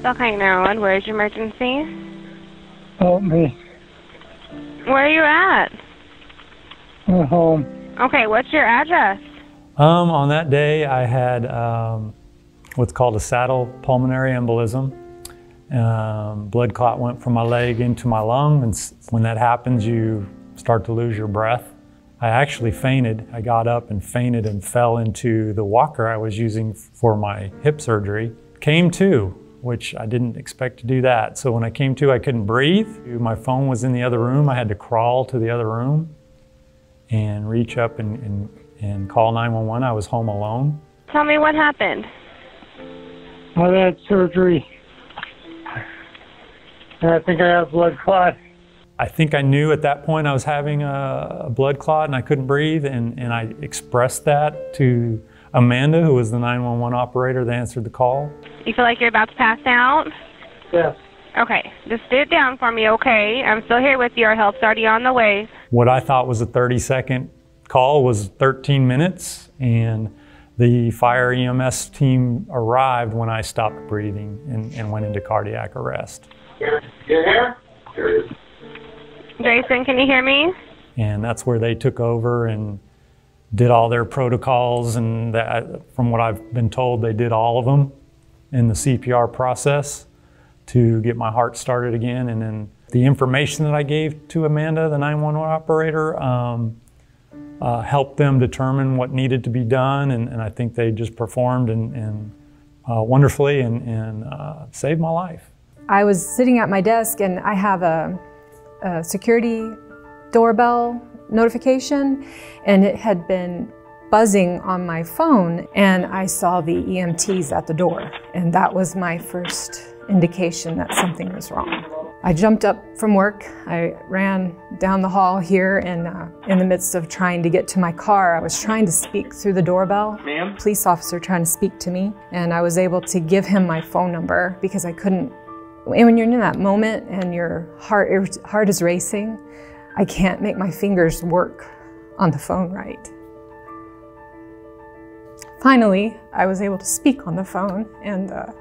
Okay, now, where's your emergency? Help me. Where are you at? I'm home. Okay, what's your address? On that day, I had what's called a saddle pulmonary embolism. Blood clot went from my leg into my lung, and when that happens, you start to lose your breath. I actually fainted. I got up and fainted and fell into the walker I was using for my hip surgery. Came to, which I didn't expect to do that. So when I came to, I couldn't breathe. My phone was in the other room. I had to crawl to the other room and reach up and call 911. I was home alone. Tell me what happened. I had surgery. And I think I have blood clot. I think I knew at that point I was having a blood clot and I couldn't breathe, and I expressed that to Amanda, who was the 911 operator that answered the call. You feel like you're about to pass out? Yes. Okay, just sit down for me, okay? I'm still here with you. Our help's already on the way. What I thought was a 30-second call was 13 minutes, and the fire EMS team arrived when I stopped breathing and went into cardiac arrest. You here? Here it is. Jason, can you hear me? And that's where they took over and did all their protocols, and that, from what I've been told, they did all of them in the CPR process to get my heart started again. And then the information that I gave to Amanda, the 911 operator, helped them determine what needed to be done, and I think they just performed and wonderfully and saved my life. I was sitting at my desk and I have a security doorbell notification, and it had been buzzing on my phone, and I saw the EMTs at the door, and that was my first indication that something was wrong. I jumped up from work. I ran down the hall here, and in the midst of trying to get to my car, I was trying to speak through the doorbell. Ma'am? Police officer trying to speak to me, and I was able to give him my phone number because I couldn't. When you're in that moment and your heart is racing, I can't make my fingers work on the phone right. Finally, I was able to speak on the phone, and the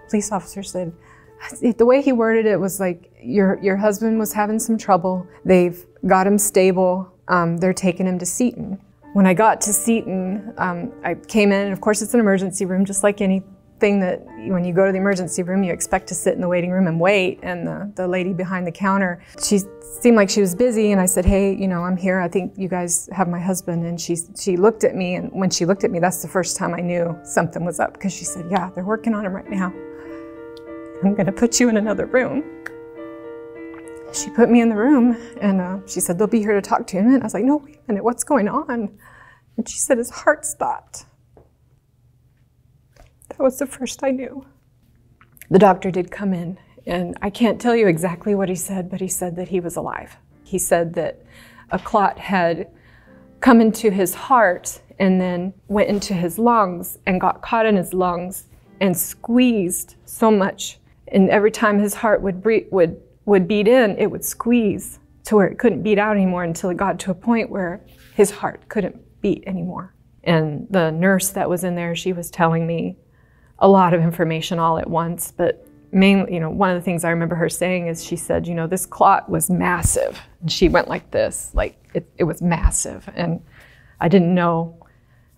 police officer said, the way he worded it was like, your husband was having some trouble. They've got him stable. They're taking him to Seton. When I got to Seton, I came in, and of course it's an emergency room, just like anything that when you go to the emergency room, you expect to sit in the waiting room and wait. And the lady behind the counter, she seemed like she was busy, and I said, hey, you know, I'm here. I think you guys have my husband. And she looked at me, and when she looked at me, that's the first time I knew something was up, because she said, yeah, they're working on him right now. I'm gonna put you in another room. She put me in the room, and she said, they'll be here to talk to him. And I was like, no, wait a minute, what's going on? And she said, his heart stopped. That was the first I knew. The doctor did come in, and I can't tell you exactly what he said, but he said that he was alive. He said that a clot had come into his heart and then went into his lungs and got caught in his lungs and squeezed so much. And every time his heart would beat in, it would squeeze to where it couldn't beat out anymore, until it got to a point where his heart couldn't beat anymore. And the nurse that was in there, she was telling me a lot of information all at once, but mainly, you know, one of the things I remember her saying is, she said, you know, this clot was massive. And she went like this, like it was massive. And I didn't know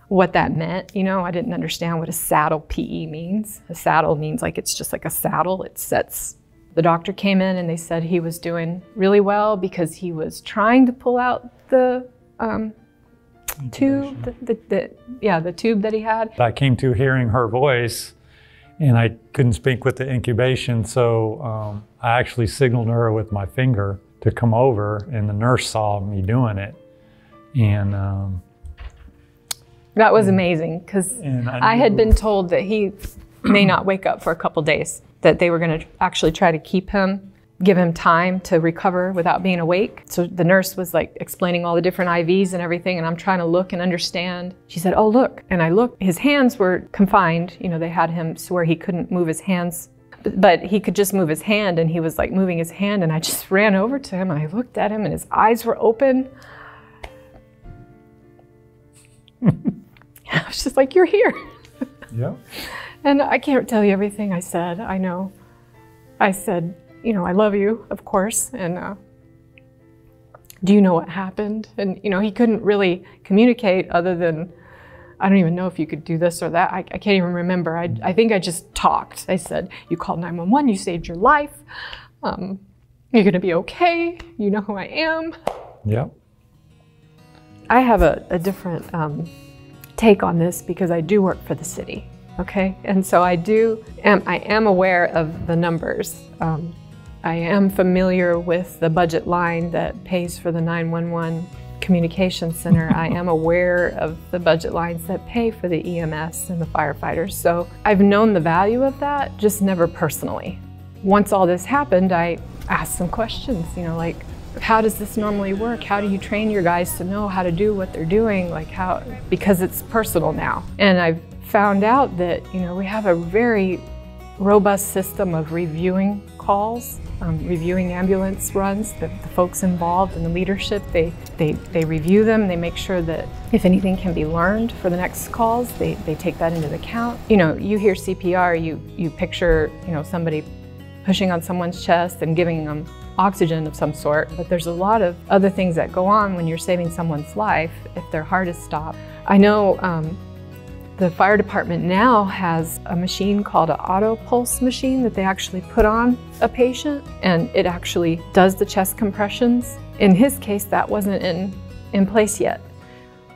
what that meant, you know, I didn't understand what a saddle PE means. A saddle means like, it's just like a saddle, it sets. The doctor came in and they said he was doing really well because he was trying to pull out the tube, the tube that he had. I came to hearing her voice, and I couldn't speak with the incubation, so I actually signaled her with my finger to come over, and the nurse saw me doing it. And that was amazing, because I had been told that he may not wake up for a couple days, that they were going to actually try to keep him, give him time to recover without being awake. So the nurse was like explaining all the different IVs and everything, and I'm trying to look and understand. She said, oh, look. And I looked, his hands were confined. You know, they had him so where he couldn't move his hands, but he could just move his hand, and he was like moving his hand, and I just ran over to him and I looked at him, and his eyes were open. I was just like, you're here. Yeah. And I can't tell you everything I said, I know. I said, you know, I love you, of course, and do you know what happened? And, you know, he couldn't really communicate other than, I don't even know if you could do this or that. I can't even remember. I think I just talked. I said, you called 911, you saved your life. You're gonna be okay. You know who I am. Yep. I have a different take on this because I do work for the city, okay? And so I am aware of the numbers. I am familiar with the budget line that pays for the 911 communication center. I am aware of the budget lines that pay for the EMS and the firefighters. So I've known the value of that, just never personally. Once all this happened, I asked some questions, you know, like, how does this normally work? How do you train your guys to know how to do what they're doing? Like how, because it's personal now. And I've found out that, you know, we have a very robust system of reviewing calls, reviewing ambulance runs, the folks involved in the leadership, they review them, they make sure that if anything can be learned for the next calls, they take that into account. You know, you hear CPR, you picture, you know, somebody pushing on someone's chest and giving them oxygen of some sort, but there's a lot of other things that go on when you're saving someone's life if their heart is stopped. I know the fire department now has a machine called an auto pulse machine that they actually put on a patient, and it actually does the chest compressions. In his case, that wasn't in place yet.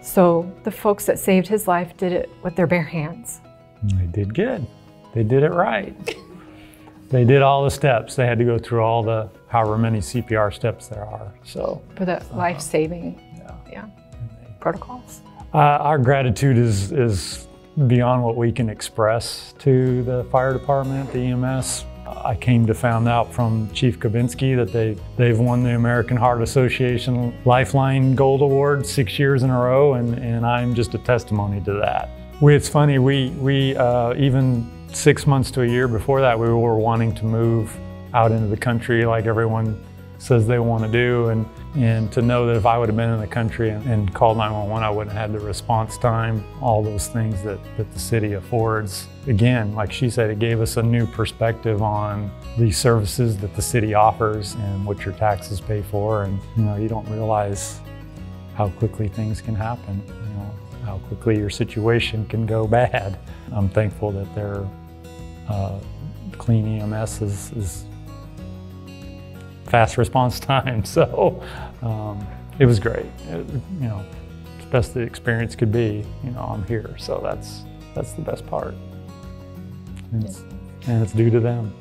So the folks that saved his life did it with their bare hands. They did good. They did it right. They did all the steps. They had to go through all the however many CPR steps there are. So for the life-saving protocols. Our gratitude is beyond what we can express to the fire department, the EMS. I came to find out from Chief Kavinsky that they've won the American Heart Association Lifeline Gold Award 6 years in a row, and I'm just a testimony to that. It's funny, we even 6 months to a year before that, we were wanting to move out into the country like everyone says they want to do, and to know that if I would have been in the country and called 911, I wouldn't have had the response time, all those things that the city affords. Again, like she said, it gave us a new perspective on the services that the city offers and what your taxes pay for, and you know, you don't realize how quickly things can happen, you know, how quickly your situation can go bad. I'm thankful that their clean EMS is fast response time, so it was great. You know, it's the best the experience could be. You know, I'm here, so that's the best part, and it's due to them.